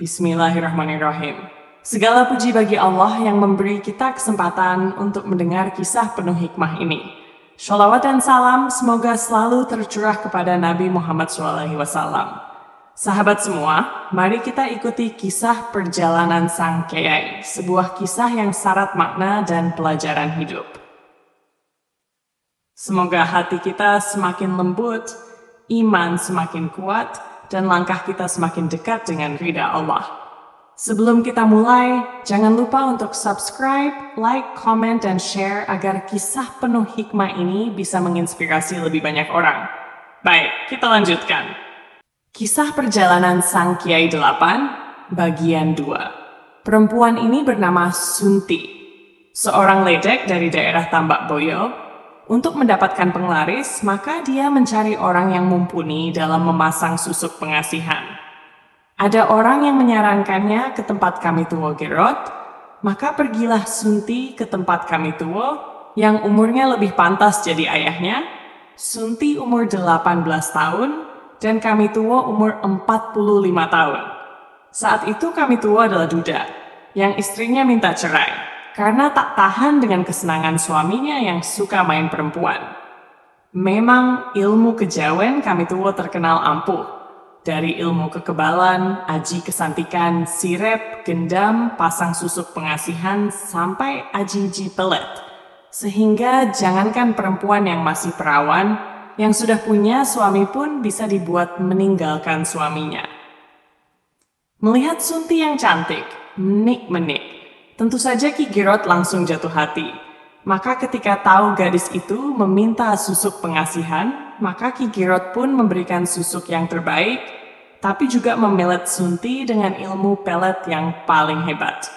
Bismillahirrahmanirrahim. Segala puji bagi Allah yang memberi kita kesempatan untuk mendengar kisah penuh hikmah ini. Sholawat dan salam semoga selalu tercurah kepada Nabi Muhammad SAW. Sahabat semua, mari kita ikuti kisah perjalanan Sang Kiai, sebuah kisah yang syarat makna dan pelajaran hidup. Semoga hati kita semakin lembut, iman semakin kuat, dan langkah kita semakin dekat dengan ridha Allah. Sebelum kita mulai, jangan lupa untuk subscribe, like, comment, dan share agar kisah penuh hikmah ini bisa menginspirasi lebih banyak orang. Baik, kita lanjutkan. Kisah perjalanan Sang Kiai 8, bagian 2. Perempuan ini bernama Sunti, seorang ledek dari daerah Tambak Boyo. Untuk mendapatkan penglaris, maka dia mencari orang yang mumpuni dalam memasang susuk pengasihan. Ada orang yang menyarankannya ke tempat kami tuwo Gerot, maka pergilah Sunti ke tempat kami tuwo yang umurnya lebih pantas jadi ayahnya. Sunti umur 18 tahun dan kami tuwo umur 45 tahun. Saat itu kami tuwo adalah duda, yang istrinya minta cerai karena tak tahan dengan kesenangan suaminya yang suka main perempuan. Memang ilmu kejawen kami tuwo terkenal ampuh. Dari ilmu kekebalan, aji kesantikan, sirep, gendam, pasang susuk pengasihan, sampai aji-aji pelet. Sehingga jangankan perempuan yang masih perawan, yang sudah punya suami pun bisa dibuat meninggalkan suaminya. Melihat Sunti yang cantik, menik-menik, tentu saja Ki Gerot langsung jatuh hati. Maka ketika tahu gadis itu meminta susuk pengasihan, maka Ki Gerot pun memberikan susuk yang terbaik, tapi juga memelet Sunti dengan ilmu pelet yang paling hebat.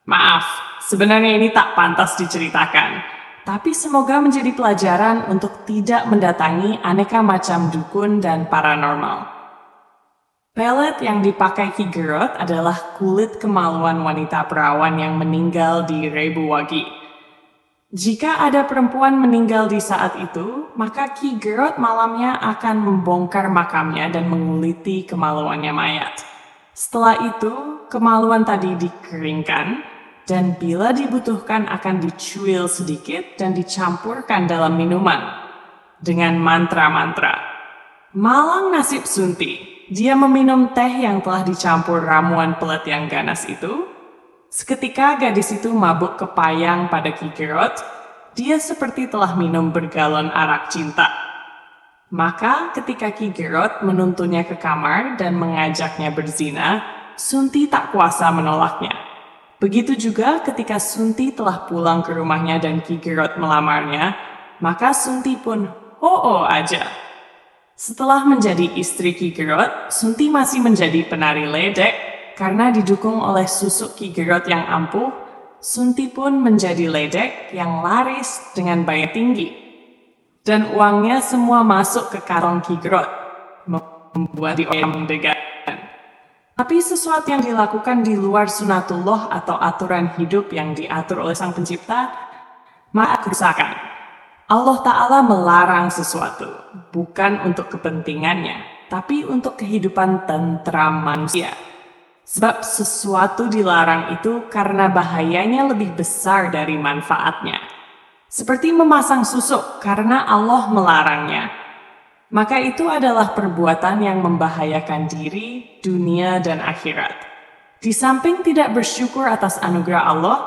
Maaf, sebenarnya ini tak pantas diceritakan, tapi semoga menjadi pelajaran untuk tidak mendatangi aneka macam dukun dan paranormal. Pelet yang dipakai Ki Gerot adalah kulit kemaluan wanita perawan yang meninggal di Rebuwagi. Jika ada perempuan meninggal di saat itu, maka Ki Gerot malamnya akan membongkar makamnya dan menguliti kemaluannya mayat. Setelah itu, kemaluan tadi dikeringkan, dan bila dibutuhkan akan dicuil sedikit dan dicampurkan dalam minuman dengan mantra-mantra. Malang nasib Sunti. Dia meminum teh yang telah dicampur ramuan pelet yang ganas itu. Seketika gadis itu mabuk kepayang pada Ki Gerot. Dia seperti telah minum bergalon arak cinta. Maka ketika Ki Gerot menuntunnya ke kamar dan mengajaknya berzina, Sunti tak kuasa menolaknya. Begitu juga ketika Sunti telah pulang ke rumahnya dan Ki Gerot melamarnya, maka Sunti pun ho-oh aja. Setelah menjadi istri Ki Gerot, Sunti masih menjadi penari ledek karena didukung oleh susuk Ki Gerot yang ampuh. Sunti pun menjadi ledek yang laris dengan bayar tinggi. Dan uangnya semua masuk ke kantong Ki Gerot, membuat orang mendegan. Tapi sesuatu yang dilakukan di luar sunatullah atau aturan hidup yang diatur oleh Sang Pencipta, maka kerusakan. Allah Ta'ala melarang sesuatu, bukan untuk kepentingannya, tapi untuk kehidupan tentram manusia. Sebab sesuatu dilarang itu karena bahayanya lebih besar dari manfaatnya. Seperti memasang susuk karena Allah melarangnya. Maka itu adalah perbuatan yang membahayakan diri, dunia, dan akhirat. Di samping tidak bersyukur atas anugerah Allah,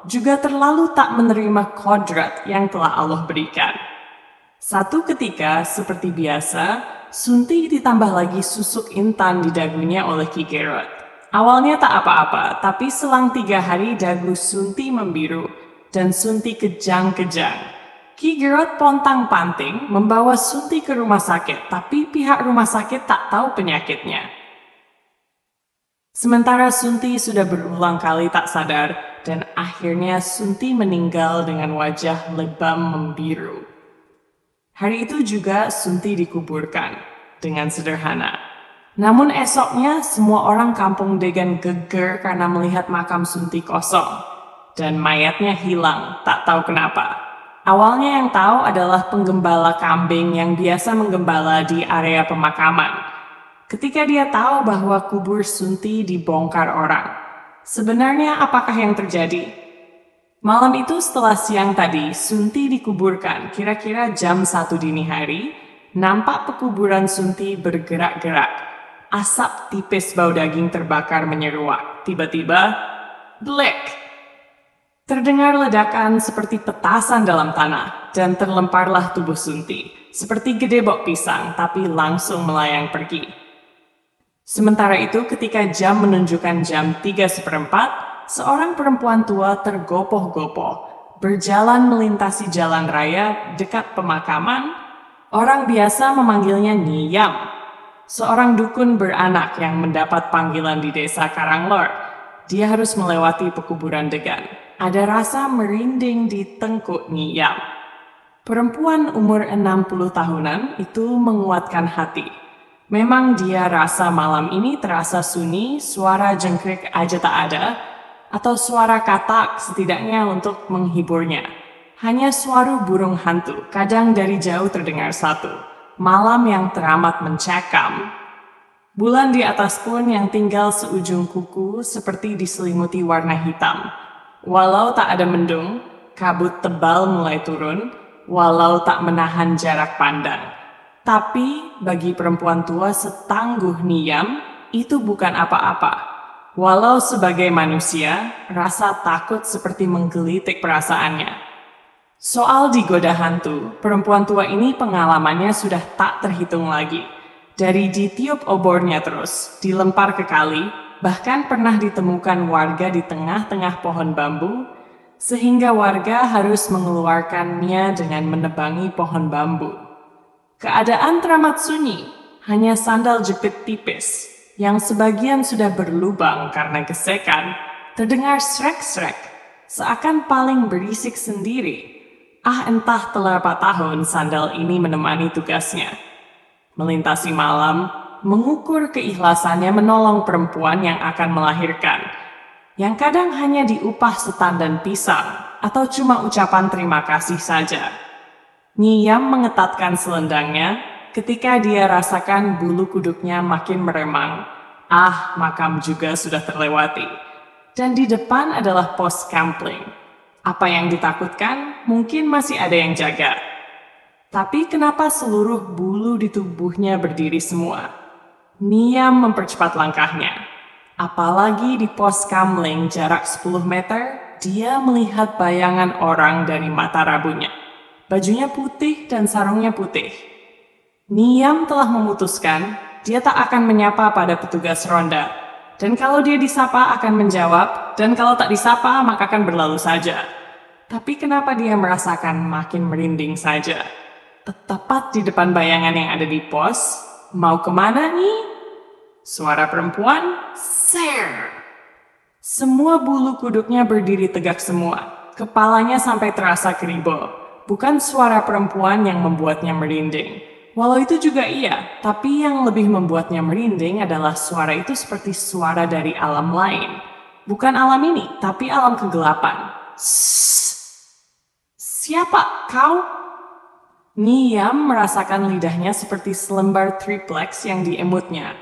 juga terlalu tak menerima kodrat yang telah Allah berikan. Satu ketika, seperti biasa, Sunti ditambah lagi susuk intan di dagunya oleh Ki Gerot. Awalnya tak apa-apa, tapi selang 3 hari dagu Sunti membiru, dan Sunti kejang-kejang. Ki Gerot pontang-panting membawa Sunti ke rumah sakit, tapi pihak rumah sakit tak tahu penyakitnya. Sementara Sunti sudah berulang kali tak sadar, dan akhirnya Sunti meninggal dengan wajah lebam membiru. Hari itu juga Sunti dikuburkan dengan sederhana. Namun esoknya semua orang kampung Degan geger karena melihat makam Sunti kosong. Dan mayatnya hilang, tak tahu kenapa. Awalnya yang tahu adalah penggembala kambing yang biasa menggembala di area pemakaman. ketika dia tahu bahwa kubur Sunti dibongkar orang. Sebenarnya apakah yang terjadi? Malam itu setelah siang tadi, Sunti dikuburkan kira-kira jam 1 dini hari. Nampak pekuburan Sunti bergerak-gerak. Asap tipis bau daging terbakar menyeruak. Tiba-tiba, blek! Terdengar ledakan seperti petasan dalam tanah, dan terlemparlah tubuh Sunti, seperti gedebok pisang, tapi langsung melayang pergi. Sementara itu, ketika jam menunjukkan jam 3:15, seorang perempuan tua tergopoh-gopoh, berjalan melintasi jalan raya dekat pemakaman. Orang biasa memanggilnya Niyam, seorang dukun beranak yang mendapat panggilan di desa Karanglor. Dia harus melewati pekuburan degan. Ada rasa merinding di tengkuk Niyam. Perempuan umur 60 tahunan itu menguatkan hati. Memang dia rasa malam ini terasa sunyi, suara jengkrik aja tak ada, atau suara katak setidaknya untuk menghiburnya. Hanya suara burung hantu, kadang dari jauh terdengar satu. Malam yang teramat mencekam. Bulan di atas pun yang tinggal seujung kuku seperti diselimuti warna hitam. Walau tak ada mendung, kabut tebal mulai turun, walau tak menahan jarak pandang. Tapi bagi perempuan tua setangguh Niyam, itu bukan apa-apa. Walau sebagai manusia, rasa takut seperti menggelitik perasaannya. Soal digoda hantu, perempuan tua ini pengalamannya sudah tak terhitung lagi. Dari ditiup obornya terus, dilempar ke kali, bahkan pernah ditemukan warga di tengah-tengah pohon bambu, sehingga warga harus mengeluarkannya dengan menebangi pohon bambu. Keadaan teramat sunyi, hanya sandal jepit tipis, yang sebagian sudah berlubang karena gesekan, terdengar srek-srek, seakan paling berisik sendiri. Entah telah berapa tahun sandal ini menemani tugasnya. Melintasi malam, mengukur keikhlasannya menolong perempuan yang akan melahirkan, yang kadang hanya diupah setan dan pisang, atau cuma ucapan terima kasih saja. Niyam mengetatkan selendangnya ketika dia rasakan bulu kuduknya makin meremang. Makam juga sudah terlewati. Dan di depan adalah pos kampling. Apa yang ditakutkan, mungkin masih ada yang jaga. Tapi kenapa seluruh bulu di tubuhnya berdiri semua? Niyam mempercepat langkahnya. Apalagi di pos kamling jarak 10 meter, dia melihat bayangan orang dari mata rabunya. Bajunya putih dan sarungnya putih. Niyam telah memutuskan, dia tak akan menyapa pada petugas ronda. Dan kalau dia disapa akan menjawab, dan kalau tak disapa maka akan berlalu saja. Tapi kenapa dia merasakan makin merinding saja? Tepat di depan bayangan yang ada di pos, mau kemana nih? Suara perempuan, ser. Semua bulu kuduknya berdiri tegak semua. Kepalanya sampai terasa keribo. Bukan suara perempuan yang membuatnya merinding. Walau itu juga iya, tapi yang lebih membuatnya merinding adalah suara itu seperti suara dari alam lain. Bukan alam ini, tapi alam kegelapan. Siapa kau? Niyam merasakan lidahnya seperti selembar triplex yang diemutnya.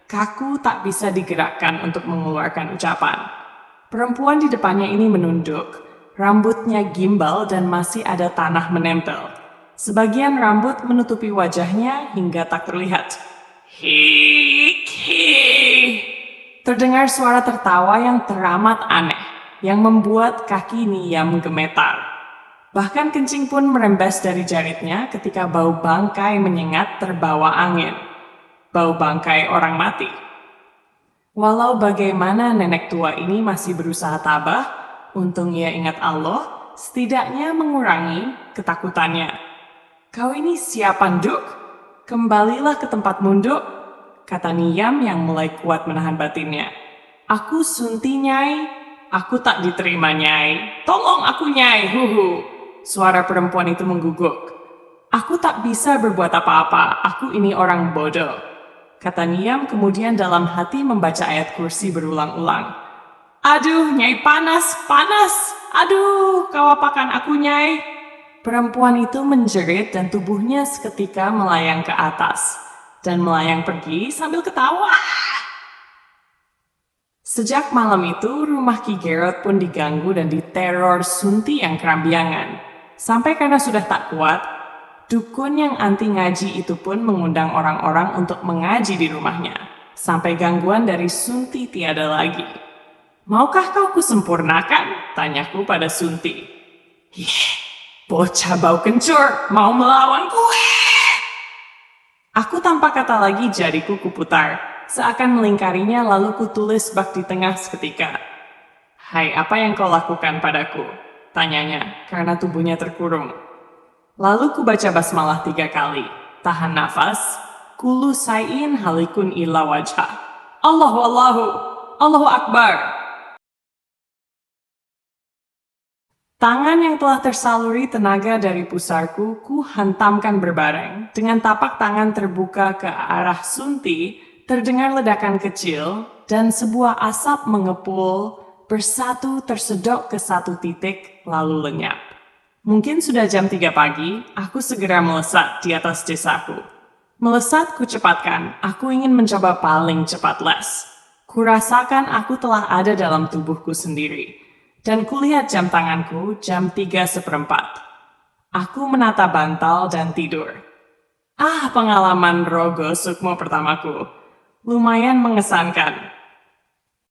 Kaku tak bisa digerakkan untuk mengeluarkan ucapan. Perempuan di depannya ini menunduk. Rambutnya gimbal dan masih ada tanah menempel. Sebagian rambut menutupi wajahnya hingga tak terlihat. Hik. Terdengar suara tertawa yang teramat aneh, yang membuat kaki Niyam gemetar. Bahkan kencing pun merembes dari jaritnya ketika bau bangkai menyengat terbawa angin. Bau bangkai orang mati. Walau bagaimana nenek tua ini masih berusaha tabah, untung ia ingat Allah, setidaknya mengurangi ketakutannya. Kau ini siapa, Nduk? Kembalilah ke tempat munduk, kata Niyam yang mulai kuat menahan batinnya. Aku Sunti, Nyai. Aku tak diterima, Nyai. Tolong aku, Nyai. Huhu. Suara perempuan itu mengguguk. Aku tak bisa berbuat apa-apa. Aku ini orang bodoh, kata Niyam kemudian dalam hati membaca ayat kursi berulang-ulang. Aduh, Nyai panas. Aduh, kau apakan aku, Nyai? Perempuan itu menjerit dan tubuhnya seketika melayang ke atas. dan melayang pergi sambil ketawa. Sejak malam itu, rumah Ki Geralt pun diganggu dan diteror Sunti yang kerambiangan. Sampai karena sudah tak kuat, dukun yang anti ngaji itu pun mengundang orang-orang untuk mengaji di rumahnya. Sampai gangguan dari Sunti tiada lagi. Maukah kau kusempurnakan? Tanyaku pada Sunti. Bocah bau kencur, mau melawanku? Aku tanpa kata lagi jariku kuputar, seakan melingkarinya lalu kutulis bak di tengah seketika. Hai, apa yang kau lakukan padaku? Tanyanya, karena tubuhnya terkurung. Lalu kubaca basmalah 3 kali, tahan nafas, kulu sayin halikun illa wajah. Allahu Akbar. Tangan yang telah tersaluri tenaga dari pusarku, ku hantamkan berbareng. Dengan tapak tangan terbuka ke arah Sunti, terdengar ledakan kecil, dan sebuah asap mengepul, bersatu tersedot ke satu titik, lalu lenyap. Mungkin sudah jam 3 pagi, aku segera melesat di atas desaku. Melesat kucepatkan, aku ingin mencoba paling cepat les. Kurasakan aku telah ada dalam tubuhku sendiri. Dan kulihat jam tanganku jam 3:15. Aku menata bantal dan tidur. Pengalaman Rogo Sukmo pertamaku. Lumayan mengesankan.